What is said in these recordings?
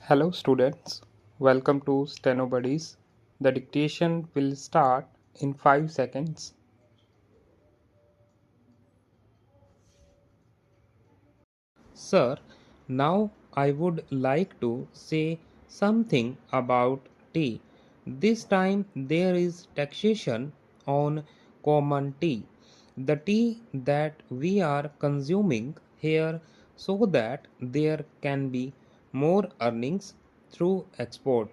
Hello students, welcome to Steno Buddies. The dictation will start in 5 seconds. Sir, now I would like to say something about tea. This time there is taxation on common tea, the tea that we are consuming here, so that there can be more earnings through export.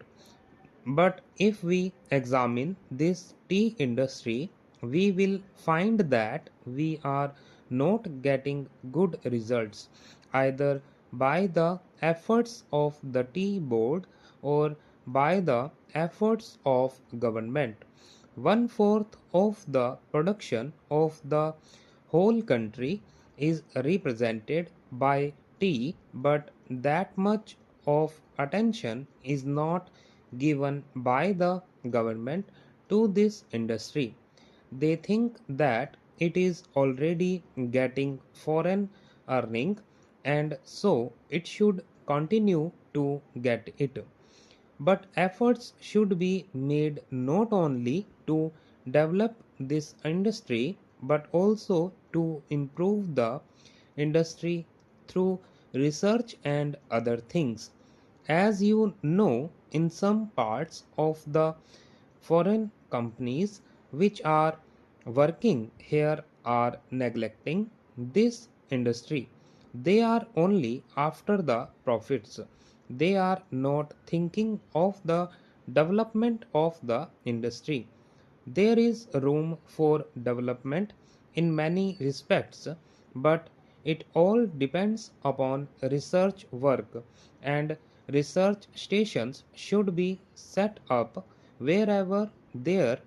But if we examine this tea industry, we will find that we are not getting good results either by the efforts of the tea board or by the efforts of government. One fourth of the production of the whole country is represented by tea, but that much of attention is not given by the government to this industry. They think that it is already getting foreign earning and so it should continue to get it. But efforts should be made not only to develop this industry but also to improve the industry through research and other things. As you know, in some parts of the foreign companies which are working here are neglecting this industry. They are only after the profits. They are not thinking of the development of the industry. There is room for development in many respects, but it all depends upon research work, and research stations should be set up wherever there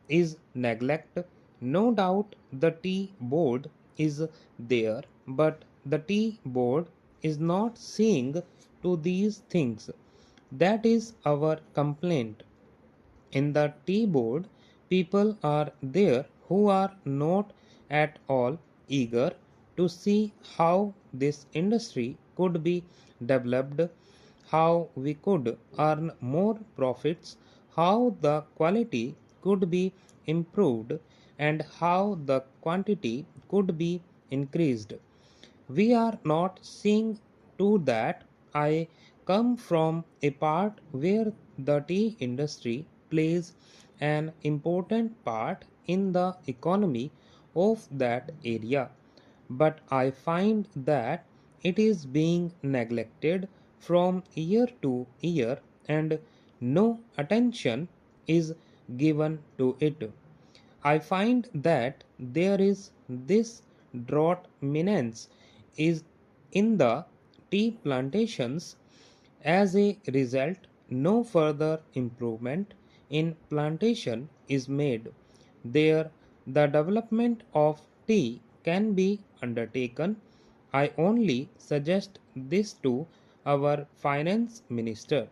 is neglect. No doubt the tea board is there, but the tea board is not seeing to these things. That is our complaint. In the tea board, people are there who are not at all eager to see how this industry could be developed, how we could earn more profits, how the quality could be improved, and how the quantity could be increased. We are not seeing to that. I come from a part where the tea industry plays an important part in the economy of that area, but I find that it is being neglected from year to year and no attention is given to it. I find that there is this drought menace is in the tea plantations. As a result, no further improvement in plantation is made. There, the development of tea can be undertaken. I only suggest this to our finance minister.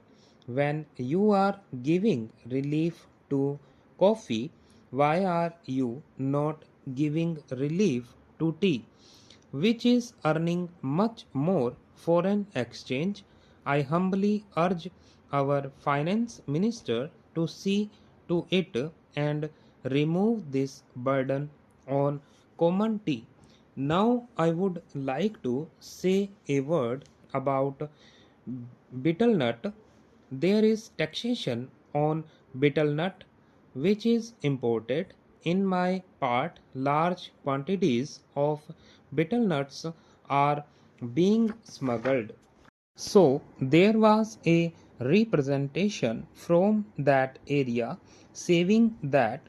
When you are giving relief to coffee, why are you not giving relief to tea, which is earning much more foreign exchange? I humbly urge our finance minister to see to it and remove this burden on common tea. Now I would like to say a word about betel nut. There is taxation on betel nut which is imported. In my part, large quantities of betel nuts are being smuggled. So there was a representation from that area saying that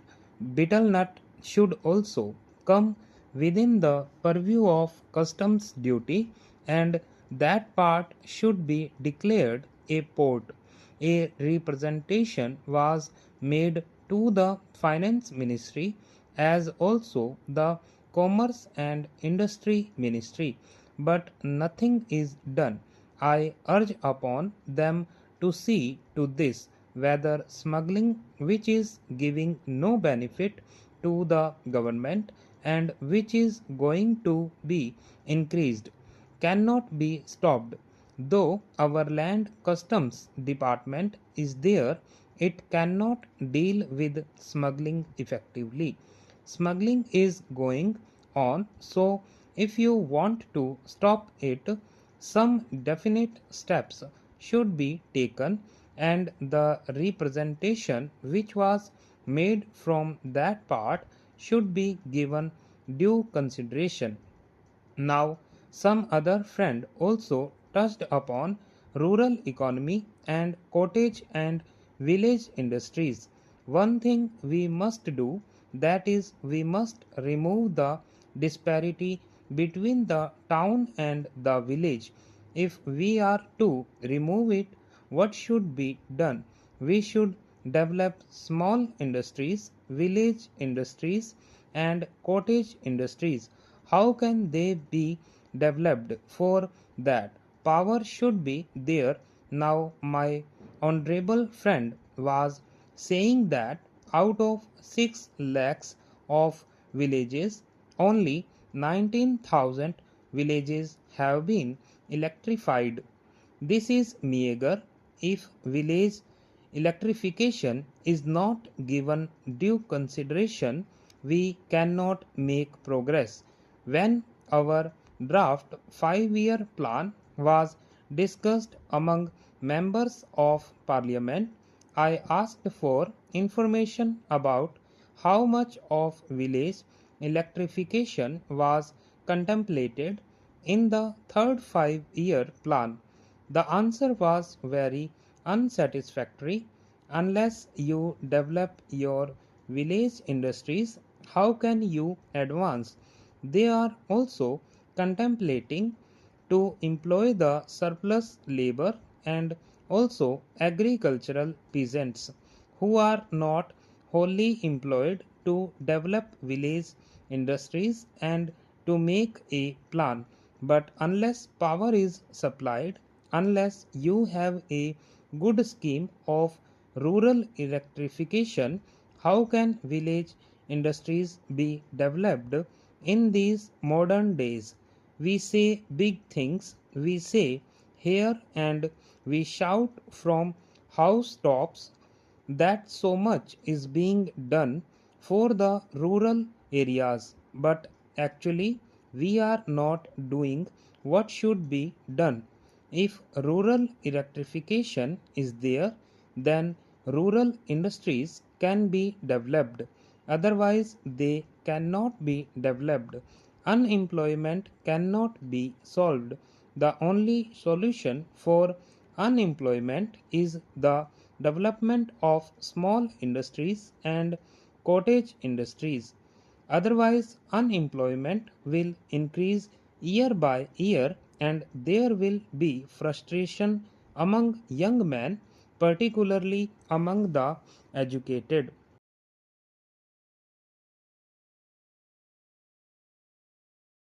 betel nut should also come within the purview of customs duty and that part should be declared a port. A representation was made to the finance ministry as also the commerce and industry ministry, but nothing is done. I urge upon them to see to this whether smuggling, which is giving no benefit to the government and which is going to be increased, cannot be stopped. Though our land customs department is there, it cannot deal with smuggling effectively. Smuggling is going on, so if you want to stop it, some definite steps should be taken, and the representation which was made from that part should be given due consideration. Now, some other friend also touched upon rural economy and cottage and village industries. One thing we must do, that is, we must remove the disparity between the town and the village. If we are to remove it, what should be done? We should develop small industries, village industries, and cottage industries. How can they be developed? For that, power should be there. Now, my honorable friend was saying that out of 6 lakhs of villages, only 19,000 villages have been electrified. This is meager. If village electrification is not given due consideration, we cannot make progress. When our draft 5-year plan was discussed among members of parliament, I asked for information about how much of village electrification was contemplated in the third 5-year plan. The answer was very unsatisfactory. Unless you develop your village industries, how can you advance? They are also contemplating to employ the surplus labor and also agricultural peasants who are not wholly employed to develop village industries and to make a plan. But unless power is supplied, unless you have a good scheme of rural electrification, how can village industries be developed in these modern days? We say big things, we say here and we shout from housetops that so much is being done for the rural areas, but actually we are not doing what should be done. If rural electrification is there, then rural industries can be developed. Otherwise, they cannot be developed. Unemployment cannot be solved. The only solution for unemployment is the development of small industries and cottage industries. Otherwise, unemployment will increase year by year and there will be frustration among young men, particularly among the educated.